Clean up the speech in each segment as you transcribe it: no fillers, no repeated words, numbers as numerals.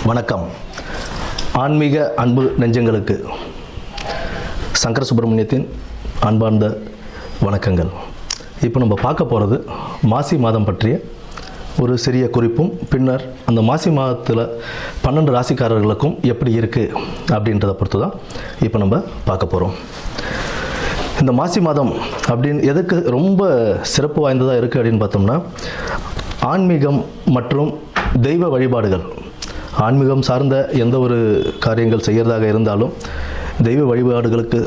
வணக்கம். ஆன்மீக அன்பு நெஞ்சங்களுக்கு சங்கர சுப்பிரமணியத்தின் அன்பார்ந்த வணக்கங்கள். இப்போ நம்ம பார்க்க போகிறது மாசி மாதம் பற்றிய ஒரு சிறிய குறிப்பும், பின்னர் அந்த மாசி மாதத்தில் 12 ராசிக்காரர்களுக்கும் எப்படி இருக்குது அப்படின்றத பொறுத்து தான் இப்போ நம்ம பார்க்க போகிறோம். இந்த மாசி மாதம் அப்படின்னு எதுக்கு ரொம்ப சிறப்பு வாய்ந்ததாக இருக்குது அப்படின்னு பார்த்தோம்னா, ஆன்மீகம் மற்றும் தெய்வ வழிபாடுகள், ஆன்மீகம் சார்ந்த எந்த ஒரு காரியங்கள் செய்கிறதாக இருந்தாலும் தெய்வ வழிபாடுகளுக்கு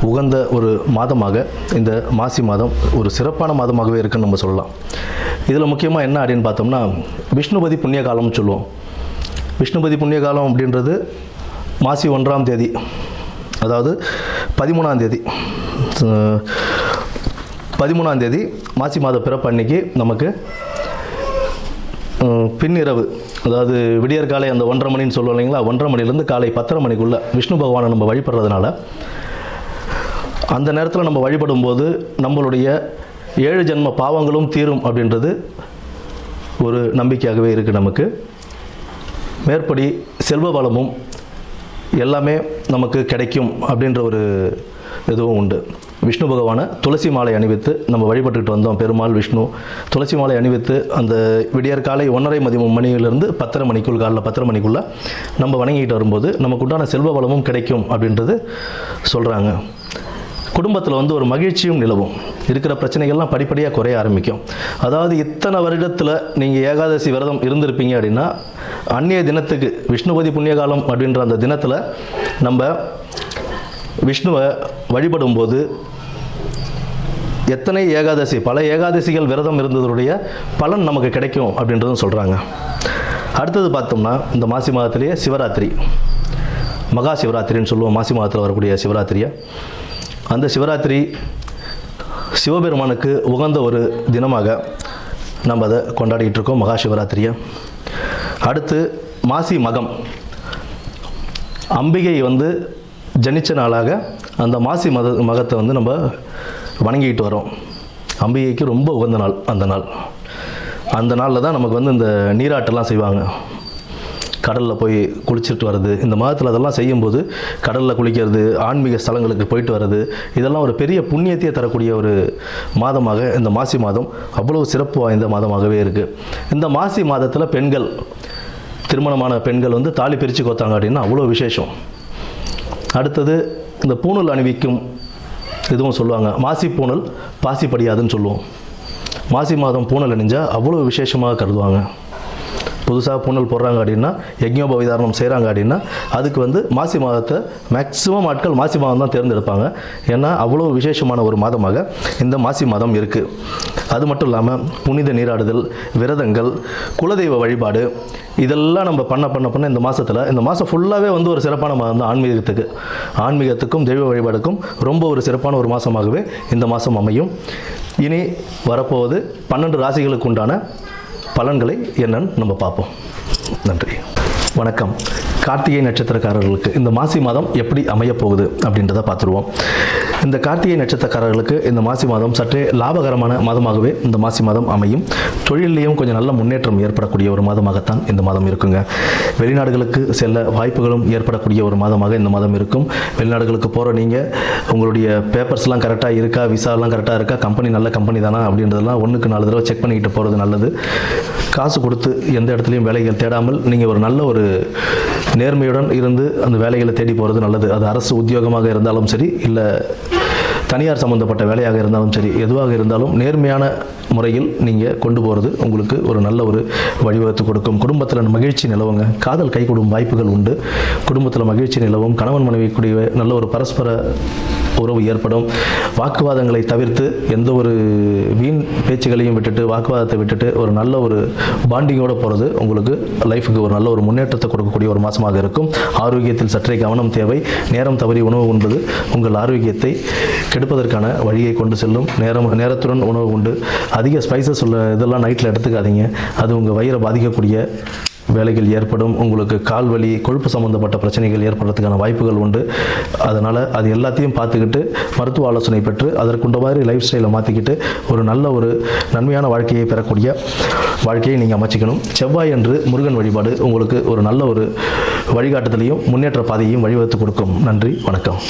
உகந்த ஒரு மாதமாக இந்த மாசி மாதம் ஒரு சிறப்பான மாதமாகவே இருக்குன்னு நம்ம சொல்லலாம். இதில் முக்கியமாக என்ன அப்படின்னு பார்த்தோம்னா, விஷ்ணுபதி புண்ணிய காலம்னு சொல்லுவோம். விஷ்ணுபதி புண்ணிய காலம் அப்படின்றது மாசி 1ஆம் தேதி, அதாவது 13ஆம் தேதி மாசி மாத பிறப்பு அன்னைக்கு நமக்கு பின்னிரவு, அதாவது விடியற்காலை அந்த 1:30 மணின்னு சொல்லுவோம் இல்லைங்களா, 1:30 மணிலேருந்து காலை 10:30 மணிக்குள்ளே விஷ்ணு பகவானை நம்ம வழிபடுறதுனால அந்த நேரத்தில் நம்ம வழிபடும் போது நம்மளுடைய 7 ஜென்ம பாவங்களும் தீரும் அப்படின்றது ஒரு நம்பிக்கையாகவே இருக்குது. நமக்கு மேற்படி செல்வ வளமும் எல்லாமே நமக்கு கிடைக்கும் அப்படின்ற ஒரு இதுவும் உண்டு. விஷ்ணு பகவானை துளசி மாலை அணிவித்து நம்ம வழிபட்டுக்கிட்டு வந்தோம். பெருமாள் விஷ்ணு துளசி மாலை அணிவித்து அந்த விடியற்காலை 1:30 மணியிலிருந்து 10:30 மணிக்குள், காலைல 10:30 மணிக்குள்ளே நம்ம வணங்கிட்டு வரும்போது நமக்கு உண்டான செல்வ வளமும் கிடைக்கும் அப்படின்றது சொல்கிறாங்க. குடும்பத்தில் ஒரு மகிழ்ச்சியும் நிலவும், இருக்கிற பிரச்சனைகள்லாம் படிப்படியாக குறைய ஆரம்பிக்கும். அதாவது இத்தனை வருடத்தில் நீங்கள் ஏகாதசி விரதம் இருந்திருப்பீங்க அப்படின்னா, அன்றைய தினத்துக்கு விஷ்ணுபதி புண்ணியகாலம் அப்படின்ற அந்த தினத்தில் நம்ம விஷ்ணுவை வழிபடும்போது எத்தனை ஏகாதசி, பல ஏகாதசிகள் விரதம் இருந்ததுடைய பலன் நமக்கு கிடைக்கும் அப்படின்றதும் சொல்கிறாங்க. அடுத்தது பார்த்தோம்னா, இந்த மாசி மாதத்திலேயே சிவராத்திரி, மகா சிவராத்திரின்னு சொல்லுவோம். மாசி மாதத்தில் வரக்கூடிய சிவராத்திரியை, அந்த சிவராத்திரி சிவபெருமானுக்கு உகந்த ஒரு தினமாக நம்ம அதை கொண்டாடிக்கிட்டு இருக்கோம், மகா சிவராத்திரியை. அடுத்து மாசி மகம், அம்பிகை ஜனிச்ச நாளாக அந்த மாசி மகத்தை நம்ம வணங்கிக்கிட்டு வரோம். அம்பிகைக்கு ரொம்ப உகந்த நாள் அந்த நாளில் தான் நமக்கு இந்த நீராட்டெல்லாம் செய்வாங்க. கடலில் போய் குளிச்சுட்டு வர்றது, இந்த மாதத்தில் அதெல்லாம் செய்யும்போது கடலில் குளிக்கிறது, ஆன்மீக ஸ்தலங்களுக்கு போயிட்டு வர்றது, இதெல்லாம் ஒரு பெரிய புண்ணியத்தையே தரக்கூடிய ஒரு மாதமாக இந்த மாசி மாதம் அவ்வளோ சிறப்பு வாய்ந்த மாதமாகவே இருக்குது. இந்த மாசி மாதத்தில் பெண்கள், திருமணமான பெண்கள் தாலி பிரித்து கோத்தாங்க அப்படின்னா அவ்வளோ விசேஷம். அடுத்தது இந்த பூணூல் அணிவிக்கும் இதுவும் சொல்லுவாங்க. மாசி பூணல் பாசி படியாதுன்னு சொல்லுவோம். மாசி மாதம் பூணல் அணிஞ்சால் அவ்வளோ விசேஷமாக கருதுவாங்க. புதுசாக பூணல் போடுறாங்க அப்படின்னா, யஜ்ஞோபவிதாரணம் செய்கிறாங்க அப்படின்னா, அதுக்கு மாசி மாதத்தை மேக்ஸிமம் ஆட்கள் மாசி மாதம் தான் தேர்ந்தெடுப்பாங்க. ஏன்னா அவ்வளோ விசேஷமான ஒரு மாதமாக இந்த மாசி மாதம் இருக்குது. அது மட்டும் இல்லாமல் புனித நீராடுதல், விரதங்கள், குலதெய்வ வழிபாடு, இதெல்லாம் நம்ம பண்ண இந்த மாதத்தில், இந்த மாதம் ஃபுல்லாகவே ஒரு சிறப்பான மாதம் தான். ஆன்மீகத்துக்கும் தெய்வ வழிபாடுக்கும் ரொம்ப ஒரு சிறப்பான ஒரு மாதமாகவே இந்த மாதம் அமையும். இனி வரப்போவது 12 ராசிகளுக்கு உண்டான பலன்களை என்னன்னு நம்ம பார்ப்போம். நன்றி, வணக்கம். கார்த்திகை நட்சத்திரக்காரர்களுக்கு இந்த மாசி மாதம் எப்படி அமையப்போகுது அப்படின்றத பார்த்துருவோம். இந்த கார்த்திகை நட்சத்திரக்காரர்களுக்கு இந்த மாசி மாதம் சற்றே லாபகரமான மாதமாகவே இந்த மாசி மாதம் அமையும். தொழிலையும் கொஞ்சம் நல்ல முன்னேற்றம் ஏற்படக்கூடிய ஒரு மாதமாகத்தான் இந்த மாதம் இருக்குங்க. வெளிநாடுகளுக்கு செல்ல வாய்ப்புகளும் ஏற்படக்கூடிய ஒரு மாதமாக இந்த மாதம் இருக்கும். வெளிநாடுகளுக்கு போகிற நீங்கள் உங்களுடைய பேப்பர்ஸ்லாம் கரெக்டாக இருக்கா, விசாலாம் கரெக்டாக இருக்கா, கம்பெனி நல்ல கம்பெனி தானா அப்படின்றதெல்லாம் 1க்கு 4 தடவை செக் பண்ணிக்கிட்டு போகிறது நல்லது. காசு கொடுத்து எந்த இடத்துலையும் வேலைகள் தேடாமல் நீங்கள் ஒரு நல்ல ஒரு நேர்மையுடன் இருந்து அந்த வேலைகளை தேடி போகிறது நல்லது. அது அரசு உத்தியோகமாக இருந்தாலும் சரி, இல்லை தனியார் சம்மந்தப்பட்ட வேலையாக இருந்தாலும் சரி, எதுவாக இருந்தாலும் நேர்மையான முறையில் நீங்கள் கொண்டு போகிறது உங்களுக்கு ஒரு நல்ல ஒரு வழிவகுத்து கொடுக்கும். குடும்பத்தில் மகிழ்ச்சி நிலவுங்க. காதல் கைகூடும் வாய்ப்புகள் உண்டு. குடும்பத்தில் மகிழ்ச்சி நிலவும். கணவன் மனைவி கூடிய நல்ல ஒரு பரஸ்பர உறவு ஏற்படும். வாக்குவாதங்களை தவிர்த்து எந்த ஒரு வீண் பேச்சுகளையும் விட்டுட்டு, வாக்குவாதத்தை விட்டுட்டு ஒரு நல்ல ஒரு பாண்டிங்கோடு போகிறது உங்களுக்கு லைஃபுக்கு ஒரு நல்ல ஒரு முன்னேற்றத்தை கொடுக்கக்கூடிய ஒரு மாதமாக இருக்கும். ஆரோக்கியத்தில் சற்றே கவனம் தேவை. நேரம் தவறி உணவு உண்பது உங்கள் ஆரோக்கியத்தை கெடுப்பதற்கான வழியை கொண்டு செல்லும். நேரத்துடன் உணவு உண்டு. அதிக ஸ்பைசஸ் உள்ள இதெல்லாம் நைட்டில் எடுத்துக்காதீங்க. அது உங்கள் வயிறை பாதிக்கக்கூடிய வேலைகள் ஏற்படும். உங்களுக்கு கால் வலி, கொழுப்பு சம்பந்தப்பட்ட பிரச்சனைகள் ஏற்படுறதுக்கான வாய்ப்புகள் உண்டு. அதனால் அது எல்லாத்தையும் பார்த்துக்கிட்டு மருத்துவ ஆலோசனை பெற்று அதற்குண்ட மாதிரி லைஃப் ஸ்டைலை மாற்றிக்கிட்டு ஒரு நல்ல ஒரு நன்மையான வாழ்க்கையை பெறக்கூடிய வாழ்க்கையை நீங்கள் அமைச்சிக்கணும். செவ்வாய் அன்று முருகன் வழிபாடு உங்களுக்கு ஒரு நல்ல ஒரு வழிகாட்டுதலையும் முன்னேற்ற பாதையையும் வழிவகுத்து கொடுக்கும். நன்றி, வணக்கம்.